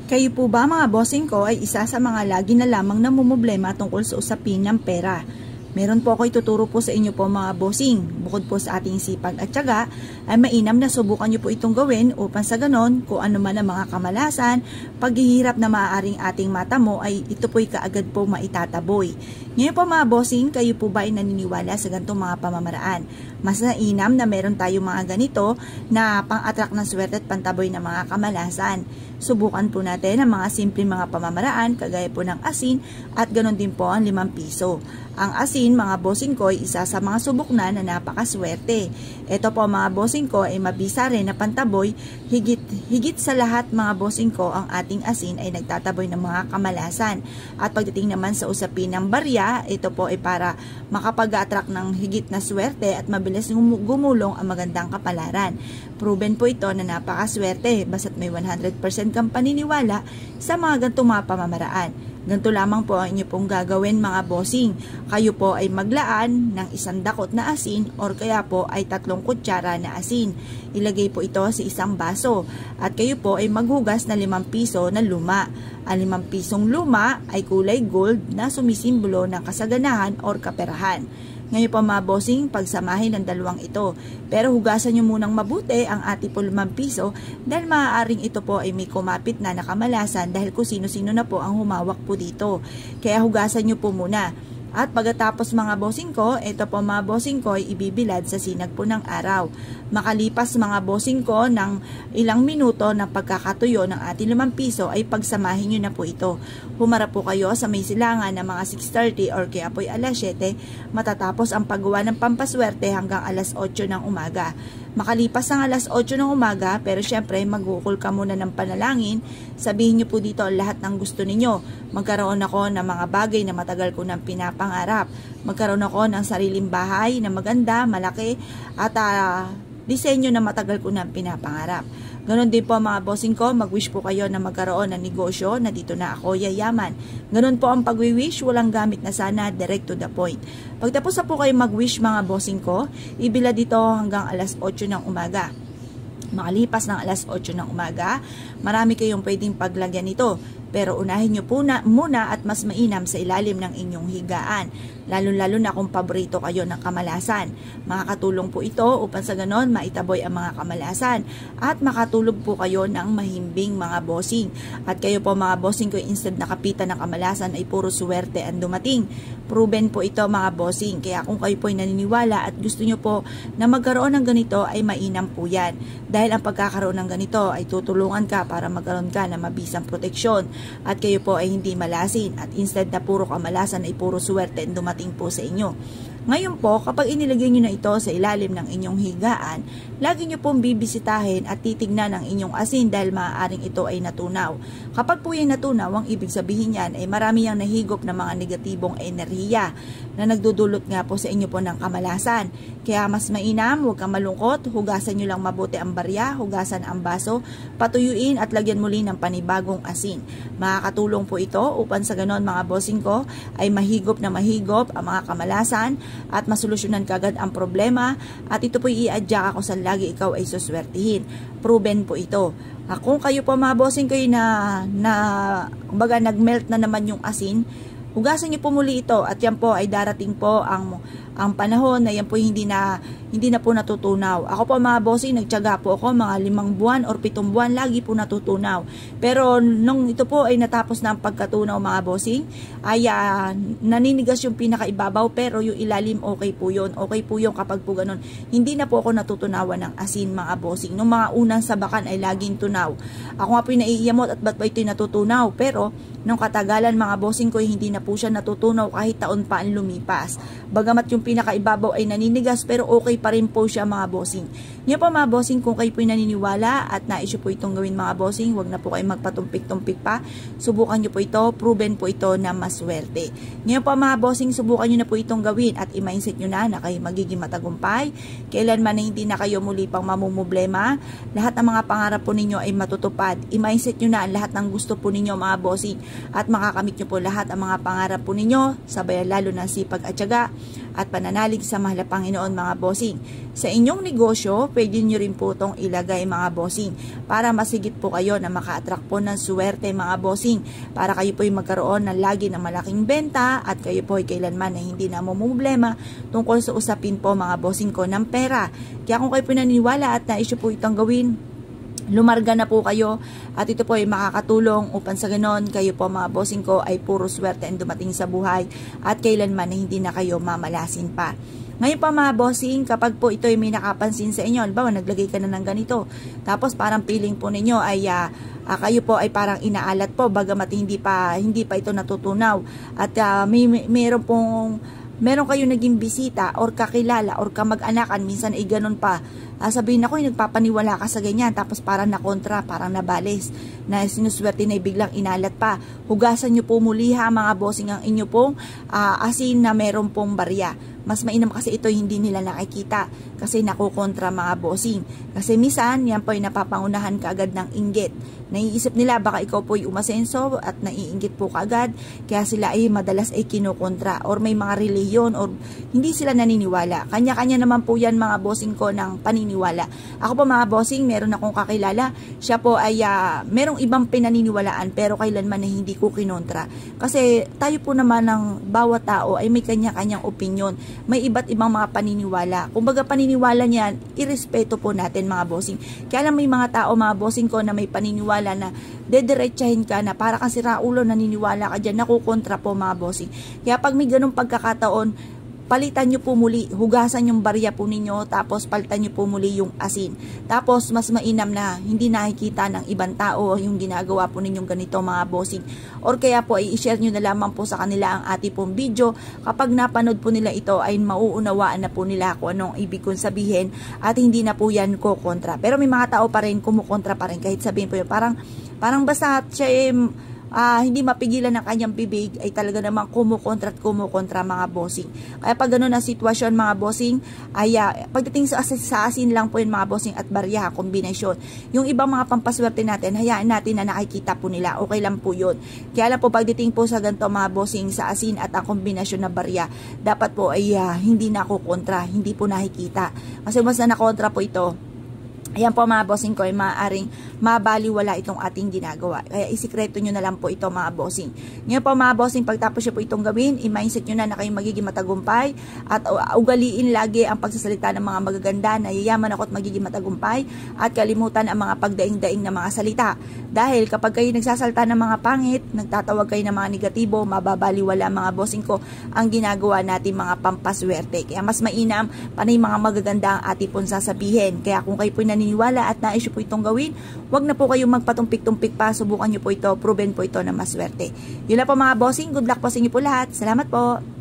Kayo po ba mga bossing ko ay isa sa mga lagi na lamang namumblema tungkol sa usapin ng pera? Meron po ako ituturo po sa inyo po mga bossing. Bukod po sa ating sipag at tiyaga, ay mainam na subukan nyo po itong gawin upang sa ganon, kung ano man ang mga kamalasan, paghihirap na maaaring ating mata mo ay ito po'y kaagad po maitataboy. Ngayon po mga bossing, kayo po ba ay naniniwala sa ganitong mga pamamaraan? Mas nainam na meron tayong mga ganito na pang-attract ng swerte at pantaboy ng mga kamalasan. Subukan po natin ang mga simpleng mga pamamaraan kagaya po ng asin at ganon din po ang 5 piso. Ang asin mga bossing ko ay isa sa mga subok na napakaswerte. Ito po mga bossing ko ay mabisa rin na pantaboy. Higit sa lahat mga bossing ko, ang ating asin ay nagtataboy ng mga kamalasan. At pagdating naman sa usapin ng barya, ito po ay para makapag-attract ng higit na swerte at mabilis gumulong ang magandang kapalaran. Proven po ito na napakaswerte basta't may 100% kang paniniwala sa mga ganitong mga pamamaraan. Ganito lamang po ang inyo pong gagawin mga bossing. Kayo po ay maglaan ng 1 dakot na asin or kaya po ay 3 kutsara na asin. Ilagay po ito sa isang baso at kayo po ay maghugas na 5 piso na luma. Ang 5 pisong luma ay kulay gold na sumisimbolo ng kasaganahan or kaperahan. Ngayon po mga bossing, pagsamahin ang dalawang ito. Pero hugasan nyo munang mabuti ang ating po 5 piso dahil maaaring ito po ay may kumapit na nakamalasan dahil kung sino-sino na po ang humawak po dito. Kaya hugasan nyo po muna. At pagkatapos mga bossing ko, ito po mga bossing ko ay ibibilad sa sinag po ng araw. Makalipas mga bossing ko ng ilang minuto ng pagkakatuyo ng ating 5 piso ay pagsamahin nyo na po ito. Humarap po kayo sa may silangan ng mga 6:30 or kaya po ay alas 7 matatapos ang paggawa ng pampaswerte hanggang alas 8 ng umaga. Makalipas ang alas 8 ng umaga, pero syempre magukul ka muna ng panalangin, sabihin nyo po dito lahat ng gusto ninyo. Magkaroon ako ng mga bagay na matagal ko nang pinapangarap. Magkaroon ako ng sariling bahay na maganda, malaki, at disenyo na matagal ko nang pinapangarap. Ganon din po mga bossing ko, mag-wish po kayo na magkaroon ng negosyo na dito na ako yayaman. Ganon po ang pag-wish, walang gamit na sana, direct to the point. Pagtapos na po kayo mag-wish mga bossing ko, ibila dito hanggang alas 8 ng umaga. Makalipas ng alas 8 ng umaga, marami kayong pwedeng paglagyan nito. Pero unahin nyo po muna at mas mainam sa ilalim ng inyong higaan. Lalo-lalo na kung paborito kayo ng kamalasan. Makakatulong po ito upang sa ganon maitaboy ang mga kamalasan. At makatulog po kayo ng mahimbing mga bossing. At kayo po mga bossing ko instead na kapitan ng kamalasan ay puro swerte ang dumating. Proven po ito mga bossing. Kaya kung kayo po ay naniniwala at gusto nyo po na magkaroon ng ganito ay mainam po yan. Dahil ang pagkakaroon ng ganito ay tutulungan ka para magkaroon ka ng mabisang proteksyon. At kayo po ay hindi malasin at instead na puro kamalasan ay puro swerte ang dumating po sa inyo. Ngayon po, kapag inilagay nyo na ito sa ilalim ng inyong higaan, lagi nyo pong bibisitahin at titignan ang inyong asin dahil maaaring ito ay natunaw. Kapag po yung natunaw, ang ibig sabihin yan ay marami yung nahigop na mga negatibong enerhiya na nagdudulot nga po sa inyo po ng kamalasan. Kaya mas mainam, huwag kang malungkot, hugasan nyo lang mabuti ang barya, hugasan ang baso, patuyuin at lagyan muli ng panibagong asin. Makakatulong po ito upang sa ganon mga bossing ko ay mahigop na mahigop ang mga kamalasan at masolusyonan kagad ang problema at ito po i-adjust ako sa lagi ikaw ay suswertihin. Proven po ito. Kung kayo po mga bossing kayo kumbaga nagmelt na naman yung asin, hugasan niyo po muli ito at yan po ay darating po ang panahon na yan po hindi na po natutunaw. Ako po mga bossing, nagtiyaga po ako mga 5 buwan or 7 buwan, lagi po natutunaw. Pero nung ito po ay natapos na ang pagkatunaw mga bossing, ay naninigas yung pinakaibabaw pero yung ilalim okay po yun. Okay po yung kapag po ganun. Hindi na po ako natutunawan ng asin mga bossing. Nung mga unang sabakan ay laging tunaw. Ako nga po yung naiiyamot at ba't ba ito'y natutunaw? Pero nung katagalan mga bossing ko hindi na po siya natutunaw kahit taon pa ang lumipas. Bagamat yung pinakaibabaw ay naninigas pero okay pa rin po siya mga bossing. Ngayon po mga bossing, kung kayo po naniniwala at nais po itong gawin mga bossing, huwag na po kayo magpatumpik-tumpik pa. Subukan nyo po ito, proven po ito na maswerte. Ngayon po mga bossing, subukan nyo na po itong gawin at i-mindset nyo na kayo magiging matagumpay. Kailanman na hindi na kayo muli pang mamumblema. Lahat ng mga pangarap po ninyo ay matutupad. I-mindset nyo na lahat ng gusto po ninyo mga bossing at makakamit nyo po lahat ang mga pangarap po ninyo, sabayan lalo ng sipag at tiyaga. at pananalig sa mahal na Panginoon mga bossing. Sa inyong negosyo, pwede nyo rin po itong ilagay mga bossing para masigit po kayo na maka-attract po ng swerte mga bossing, para kayo po ay magkaroon ng lagi ng malaking benta at kayo po ay kailanman na hindi na problema tungkol sa usapin po mga bossing ko ng pera. Kaya kung kayo po naniniwala at nais po itong gawin, lumarga na po kayo at ito po ay makakatulong upang sa ganon kayo po mga bossing ko ay puro swerte ang dumating sa buhay at kailanman na hindi na kayo mamalasin pa. Ngayon pa mga bossing, kapag po ito ay may nakapansin sa inyo, halimbawa naglagay ka na ng ganito, tapos parang feeling po ninyo ay kayo po ay parang inaalat po bagamat hindi pa ito natutunaw at meron kayo naging bisita or kakilala or kamag-anakan, minsan ay ganun pa. Sabihin ako, nagpapaniwala ka sa ganyan, tapos parang nakontra, parang nabales, na sinuswerte na biglang inalat pa. Hugasan nyo po muli ha mga bossing ang inyo pong asin na meron pong barya. Mas mainam kasi ito hindi nila nakikita kasi nakukontra mga bossing. Kasi minsan, yan po ay napapangunahan kaagad ng inggit. Naiisip nila baka ikaw po ay umasenso at naiinggit po kaagad. Kaya sila ay madalas ay kinukontra or may mga reliyon or hindi sila naniniwala. Kanya-kanya naman po yan mga bossing ko ng paniniwala. Ako po mga bossing, meron akong kakilala. Siya po ay merong ibang pinaniniwalaan pero kailanman na hindi ko kinontra. Kasi tayo po naman ng bawat tao ay may kanya-kanyang opinion. May iba't ibang mga paniniwala. Kumbaga paniniwala niyan, irespeto po natin mga bossing. Kaya lang may mga tao mga bossing ko na may paniniwala na dediretsahin ka na para kang siraulo, naniniwala ka dyan, nakukontra po mga bossing. Kaya pag may ganung pagkakataon, palitan nyo po muli, hugasan yung barya po ninyo, tapos palitan nyo po muli yung asin. Tapos mas mainam na hindi nakikita ng ibang tao yung ginagawa po ninyong ganito mga bossing. Or kaya po ay i-share nyo na lamang po sa kanila ang ating pong video. Kapag napanood po nila ito ay mauunawaan na po nila kung anong ibig kong sabihin at hindi na po yan kukontra. Pero may mga tao pa rin kumukontra pa rin kahit sabihin po yun. Parang basta siya hindi mapigilan ng kanyang bibig ay talaga namang kumukontra mga bossing. Kaya pag gano'n na sitwasyon mga bossing ay pagdating sa asin lang po yun mga bossing at barya, kombinasyon. Yung ibang mga pampaswerte natin, hayaan natin na nakikita po nila, okay lang po yun. Kaya lang po pagdating po sa ganito mga bossing sa asin at ang kombinasyon na barya, dapat po ay hindi na kukontra, hindi po nakikita. Kasi mas na nakontra po ito, ayan po mga bossing ko ay maaaring mabaliwala itong ating ginagawa. Kaya isikreto nyo na lang po ito mga bossing. Ngayon po mga bossing, pagtapos nyo po itong gawin, i-mindset nyo na kayong magiging matagumpay at ugaliin lagi ang pagsasalita ng mga magaganda na yayaman ako at magiging matagumpay at kalimutan ang mga pagdaing-daing na mga salita. Dahil kapag kayo nagsasalta ng mga pangit, nagtatawag kayo ng mga negatibo, mababaliwala mga bossing ko ang ginagawa natin mga pampaswerte. Kaya mas mainam panay mga magaganda ang ating pong sasabihin. Kaya kung kayo po naniniwala at nais po itong gawin, wag na po kayong magpatumpik-tumpik pa, subukan nyo po ito, proven po ito na maswerte. Yun na po mga bossing, good luck po sa inyo po lahat. Salamat po!